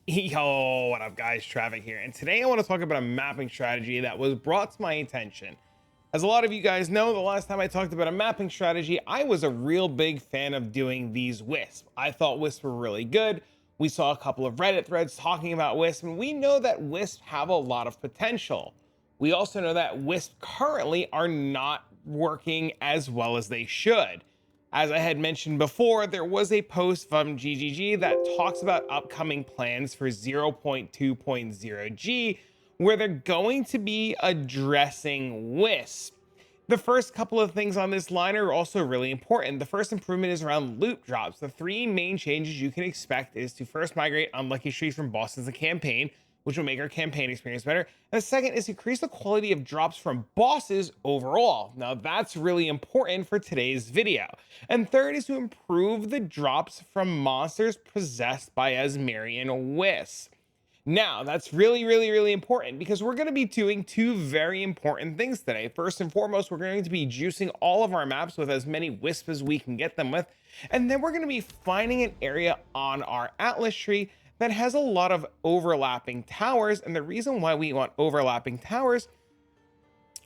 Yo, what up guys, Travic here, and today I want to talk about a mapping strategy that was brought to my attention. As a lot of you guys know, the last time I talked about a mapping strategy, I was a real big fan of doing these Wisp. I thought Wisp were really good. We saw a couple of Reddit threads talking about Wisp, and we know that Wisp have a lot of potential. We also know that Wisp currently are not working as well as they should. As I had mentioned before, there was a post from GGG that talks about upcoming plans for 0.2.0G, where they're going to be addressing Wisp. The first couple of things on this line are also really important. The first improvement is around loot drops. The three main changes you can expect is to first migrate unlucky streaks from bosses in the campaign, which will make our campaign experience better. And the second is increase the quality of drops from bosses overall. Now that's really important for today's video. And third is to improve the drops from monsters possessed by Azmeri and Wisp. Now, that's really important because we're going to be doing two very important things today. First and foremost, we're going to be juicing all of our maps with as many Wisps as we can get them with. And then we're going to be finding an area on our Atlas tree that has a lot of overlapping towers. And the reason why we want overlapping towers,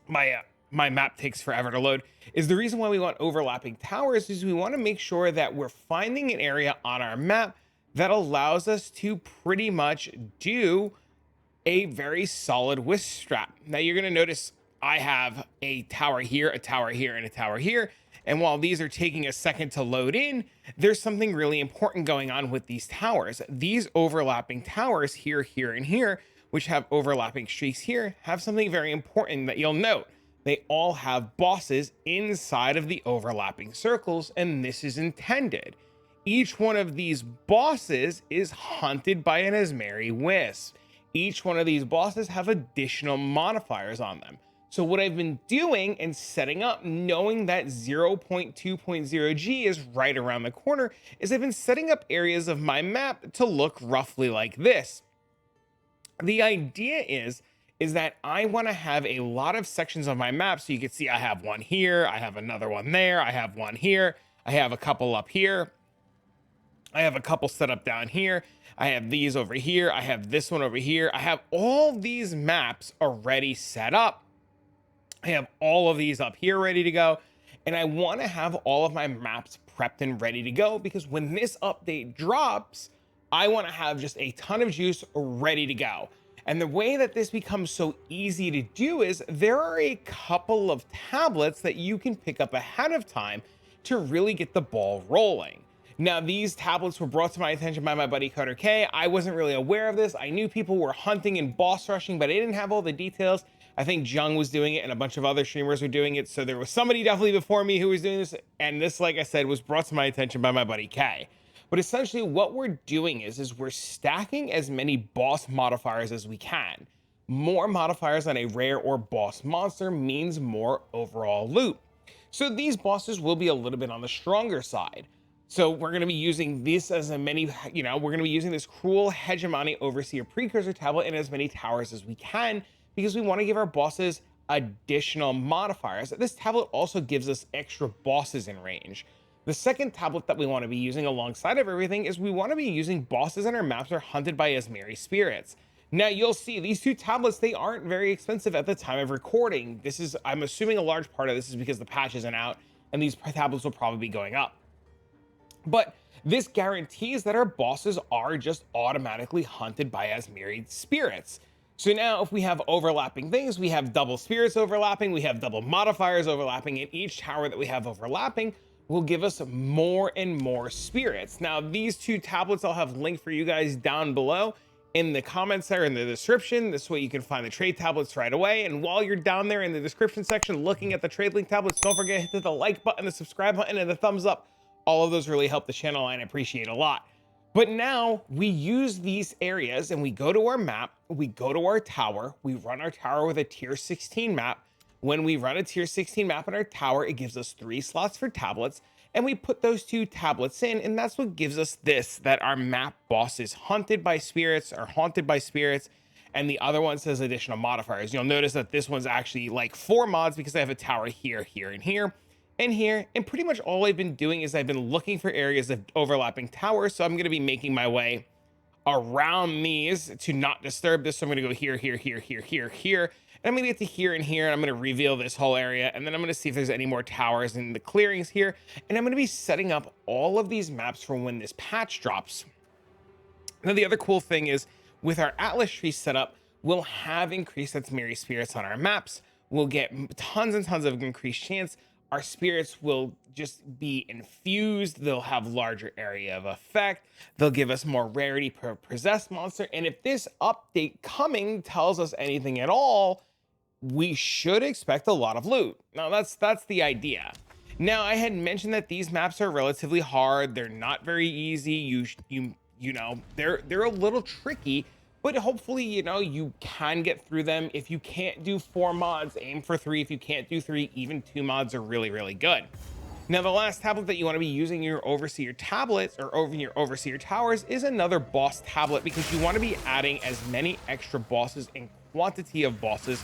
my map takes forever to load, is the reason why we want overlapping towers is we want to make sure that we're finding an area on our map that allows us to pretty much do a very solid Wisp strat. Now you're going to notice I have a tower here, a tower here, and a tower here. And while these are taking a second to load in, there's something really important going on with these towers. These overlapping towers here, here, and here, which have overlapping streaks here, have something very important that you'll note. They all have bosses inside of the overlapping circles, and this is intended. Each one of these bosses is hunted by an Azmeri Wisp. Each one of these bosses have additional modifiers on them. So what I've been doing and setting up, knowing that 0.2.0G is right around the corner, is I've been setting up areas of my map to look roughly like this. The idea is that I want to have a lot of sections of my map. So you can see I have one here, I have another one there, I have one here, I have a couple up here, I have a couple set up down here, I have these over here, I have this one over here, I have all these maps already set up. I have all of these up here ready to go, and I want to have all of my maps prepped and ready to go because when this update drops, I want to have just a ton of juice ready to go. And the way that this becomes so easy to do is there are a couple of tablets that you can pick up ahead of time to really get the ball rolling. Now, these tablets were brought to my attention by my buddy Carter K. I wasn't really aware of this. I knew people were hunting and boss rushing, but I didn't have all the details. I think Jung was doing it and a bunch of other streamers were doing it. So there was somebody definitely before me who was doing this. And this, like I said, was brought to my attention by my buddy K. But essentially what we're doing is we're stacking as many boss modifiers as we can. More modifiers on a rare or boss monster means more overall loot. So these bosses will be a little bit on the stronger side. So we're going to be using this as we're going to be using this cruel Hegemony Overseer Precursor Tablet in as many towers as we can, because we want to give our bosses additional modifiers. This tablet also gives us extra bosses in range. The second tablet that we want to be using alongside of everything is we want to be using bosses in our maps are hunted by Azmeri spirits. Now you'll see these two tablets, they aren't very expensive at the time of recording. I'm assuming a large part of this is because the patch isn't out and these tablets will probably be going up. But this guarantees that our bosses are just automatically hunted by Azmeri spirits. So now if we have overlapping things, we have double spirits overlapping, we have double modifiers overlapping, and each tower that we have overlapping will give us more and more spirits. Now these two tablets I'll have linked for you guys down below in the comments there in the description. This way you can find the trade tablets right away. And while you're down there in the description section looking at the trade link tablets, don't forget to hit the like button, the subscribe button, and the thumbs up. All of those really help the channel and I appreciate a lot. But now we use these areas and we go to our map, we go to our tower, we run our tower with a tier 16 map. When we run a tier 16 map in our tower, it gives us 3 slots for tablets, and we put those 2 tablets in, and that's what gives us this, that our map boss is hunted by spirits or haunted by spirits, and the other one says additional modifiers. You'll notice that this one's actually like 4 mods because I have a tower here, here, and here. And here, and pretty much all I've been doing is I've been looking for areas of overlapping towers, so I'm going to be making my way around these to not disturb this. So I'm going to go here, here, here, here, here, here. And I'm going to get to here and here, and I'm going to reveal this whole area. And then I'm going to see if there's any more towers in the clearings here. And I'm going to be setting up all of these maps for when this patch drops. Now, the other cool thing is with our Atlas tree setup, we'll have increased Azmeri spirits on our maps. We'll get tons and tons of increased chance. Our spirits will just be infused. They'll have larger area of effect. They'll give us more rarity per possessed monster. And if this update coming tells us anything at all, we should expect a lot of loot. Now that's the idea. Now, I had mentioned that these maps are relatively hard. They're not very easy. You know, they're a little tricky, but hopefully, you know, you can get through them. If you can't do 4 mods, aim for 3. If you can't do 3, even 2 mods are really, really good. Now, the last tablet that you want to be using your Overseer tablets or over your Overseer towers is another boss tablet, because you want to be adding as many extra bosses and quantity of bosses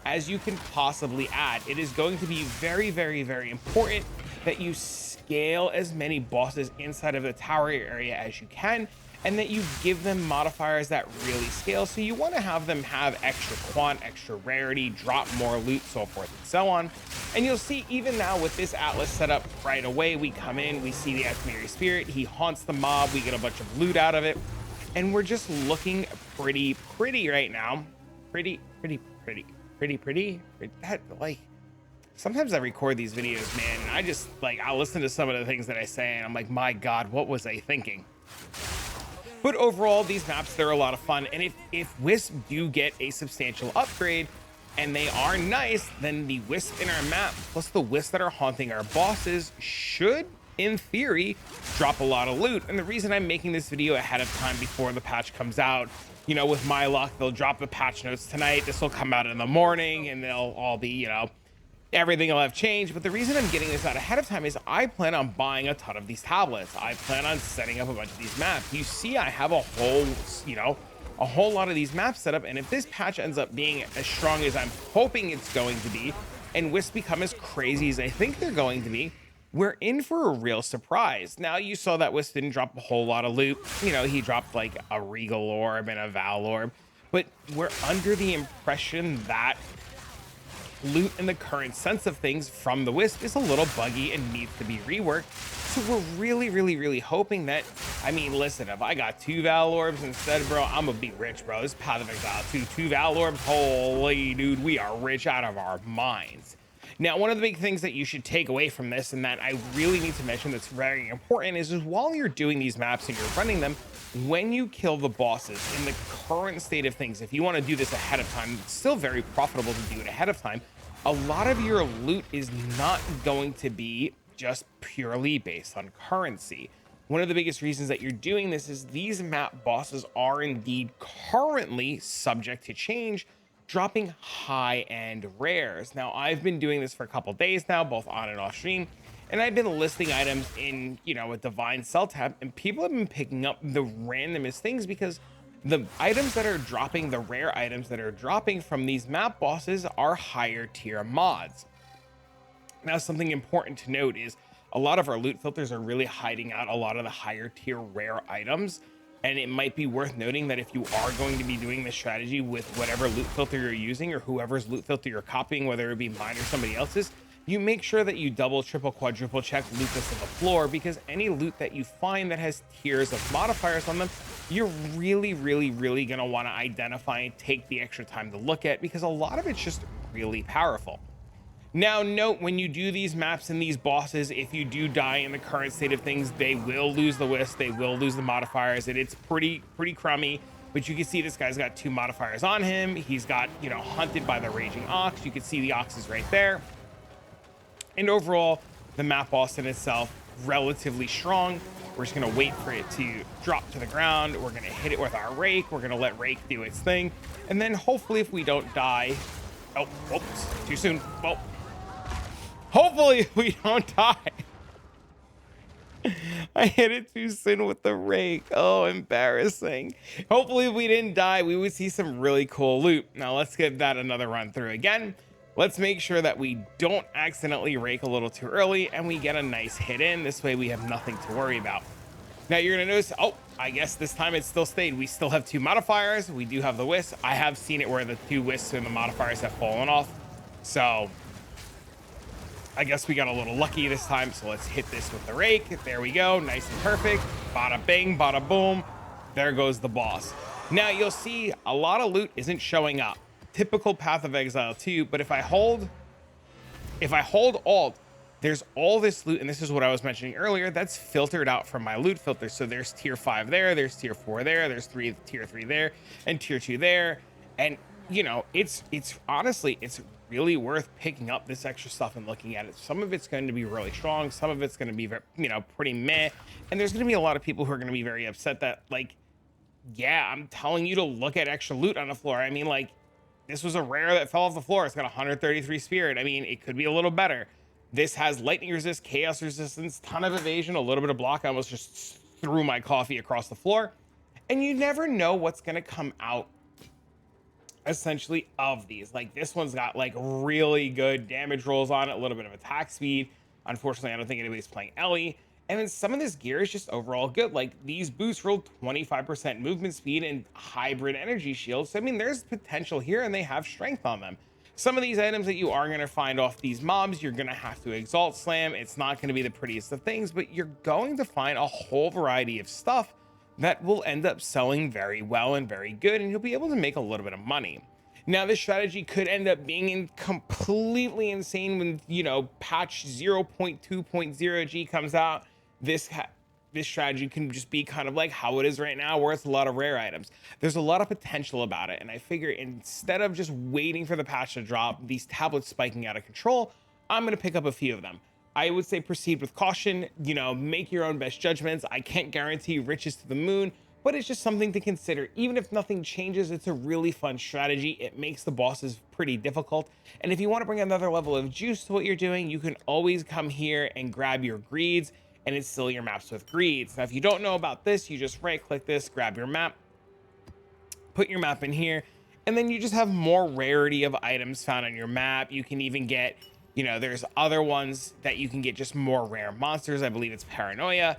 as you can possibly add. It is going to be very, very, very important that you scale as many bosses inside of the tower area as you can, and that you give them modifiers that really scale. So you want to have them have extra quant, extra rarity, drop more loot, so forth and so on. And you'll see even now with this Atlas setup, right away we come in, we see the Azmeri spirit, he haunts the mob, we get a bunch of loot out of it, and we're just looking pretty right now. Pretty. That, like, sometimes I record these videos, man, and I just, like, I'll listen to some of the things that I say and I'm like, my God, what was I thinking? But overall, these maps, they're a lot of fun. And if Wisp do get a substantial upgrade and they are nice, then the Wisp in our map plus the Wisp that are haunting our bosses should, in theory, drop a lot of loot. And the reason I'm making this video ahead of time before the patch comes out, you know, with my luck, they'll drop the patch notes tonight. This will come out in the morning and they'll all be, you know, everything will have changed. But the reason I'm getting this out ahead of time is I plan on buying a ton of these tablets. I plan on setting up a bunch of these maps. You see, I have a whole, you know, a whole lot of these maps set up. And if this patch ends up being as strong as I'm hoping it's going to be, and Wisp become as crazy as I think they're going to be, we're in for a real surprise. Now, you saw that Wisp didn't drop a whole lot of loot. You know, he dropped like a Regal Orb and a Val Orb, but we're under the impression that loot in the current sense of things from the Wisp is a little buggy and needs to be reworked. So we're really hoping that, I mean, listen, if I got 2 Val Orbs instead, bro, I'm gonna be rich, bro. This Path of Exile 2 Val Orbs, holy dude, we are rich out of our minds. Now, one of the big things that you should take away from this, and that I really need to mention that's very important, is while you're doing these maps and you're running them, when you kill the bosses in the current state of things, if you want to do this ahead of time, it's still very profitable to do it ahead of time. A lot of your loot is not going to be just purely based on currency. One of the biggest reasons that you're doing this is these map bosses are indeed currently subject to change, dropping high-end rares. Now, I've been doing this for a couple days now, both on and off stream, and I've been listing items in, you know, a Divine Cell tab, and people have been picking up the randomest things because the items that are dropping, the rare items that are dropping from these map bosses are higher tier mods. Now, something important to note is a lot of our loot filters are really hiding out a lot of the higher tier rare items. And it might be worth noting that if you are going to be doing this strategy with whatever loot filter you're using or whoever's loot filter you're copying, whether it be mine or somebody else's, you make sure that you double, triple, quadruple check loot that's on the floor, because any loot that you find that has tiers of modifiers on them, you're really going to want to identify and take the extra time to look at, because a lot of it's just really powerful. Now, note, when you do these maps and these bosses, if you do die in the current state of things, they will lose the Wisp, they will lose the modifiers, and it's pretty crummy. But you can see this guy's got 2 modifiers on him. He's got, you know, hunted by the Raging Ox. You can see the Ox is right there. And overall, the map boss in itself, relatively strong. We're just gonna wait for it to drop to the ground. We're gonna hit it with our Rake. We're gonna let Rake do its thing. And then hopefully if we don't die, oh, whoops, too soon. Well, hopefully we don't die. I hit it too soon with the Rake. Oh, embarrassing. Hopefully if we didn't die, we would see some really cool loot. Now let's give that another run through again. Let's make sure that we don't accidentally Rake a little too early and we get a nice hit in. This way we have nothing to worry about. Now you're gonna notice, oh, I guess this time it still stayed. We still have 2 modifiers. We do have the Wisp. I have seen it where the 2 Wisps and the modifiers have fallen off. So I guess we got a little lucky this time. So let's hit this with the rake. There we go. Nice and perfect. Bada bing, bada boom. There goes the boss. Now you'll see a lot of loot isn't showing up. Typical Path of Exile 2, but if I hold Alt, there's all this loot, and this is what I was mentioning earlier, that's filtered out from my loot filter. So there's tier 5 there, there's tier 4 there, there's tier 3 there, and tier 2 there. And you know, it's honestly, it's really worth picking up this extra stuff and looking at it. Some of it's going to be really strong, some of it's going to be, you know, pretty meh. And there's going to be a lot of people who are going to be very upset that, like, yeah, I'm telling you to look at extra loot on the floor. I mean, like, this was a rare that fell off the floor. It's got 133 spirit. I mean, it could be a little better. This has lightning resist, chaos resistance, ton of evasion, a little bit of block. I almost just threw my coffee across the floor. And you never know what's going to come out essentially of these. Like, this one's got like really good damage rolls on it, a little bit of attack speed. Unfortunately, I don't think anybody's playing Ellie. And then some of this gear is just overall good. Like, these boosts roll 25% movement speed and hybrid energy shields. So, I mean, there's potential here, and they have strength on them. Some of these items that you are going to find off these mobs, you're going to have to exalt slam. It's not going to be the prettiest of things, but you're going to find a whole variety of stuff that will end up selling very well and very good, and you'll be able to make a little bit of money. Now, this strategy could end up being completely insane when, you know, patch 0.2.0G comes out. This strategy can just be kind of like how it is right now, where it's a lot of rare items. There's a lot of potential about it, and I figure instead of just waiting for the patch to drop, these tablets spiking out of control, I'm going to pick up a few of them. I would say proceed with caution, you know, make your own best judgments. I can't guarantee riches to the moon, but it's just something to consider. Even if nothing changes, it's a really fun strategy. It makes the bosses pretty difficult. And if you want to bring another level of juice to what you're doing, you can always come here and grab your greeds and instill your maps with greeds. Now, if you don't know about this, you just right click this, grab your map, put your map in here, and then you just have more rarity of items found on your map. You can even get, you know, there's other ones that you can get just more rare monsters. I believe it's Paranoia.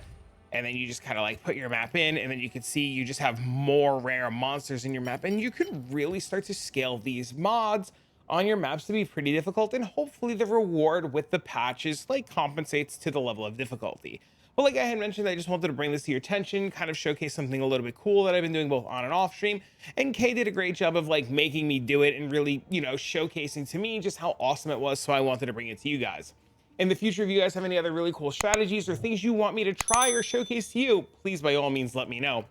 And then you just kind of like put your map in, and then you can see you just have more rare monsters in your map, and you could really start to scale these mods on your maps to be pretty difficult, and hopefully the reward with the patches like compensates to the level of difficulty. But like I had mentioned, I just wanted to bring this to your attention, kind of showcase something a little bit cool that I've been doing both on and off stream. And Kay did a great job of like making me do it and really, you know, showcasing to me just how awesome it was. So I wanted to bring it to you guys. In the future, if you guys have any other really cool strategies or things you want me to try or showcase to you, please by all means let me know.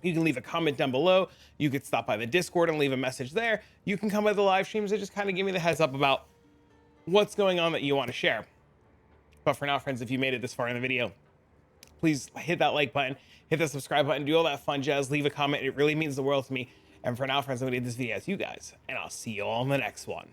You can leave a comment down below. You could stop by the Discord and leave a message there. You can come by the live streams and just kind of give me the heads up about what's going on that you want to share. But for now, friends, if you made it this far in the video, please hit that like button, hit the subscribe button, do all that fun jazz, leave a comment. It really means the world to me. And for now, friends, I'm going to end this video as you guys, and I'll see you all in the next one.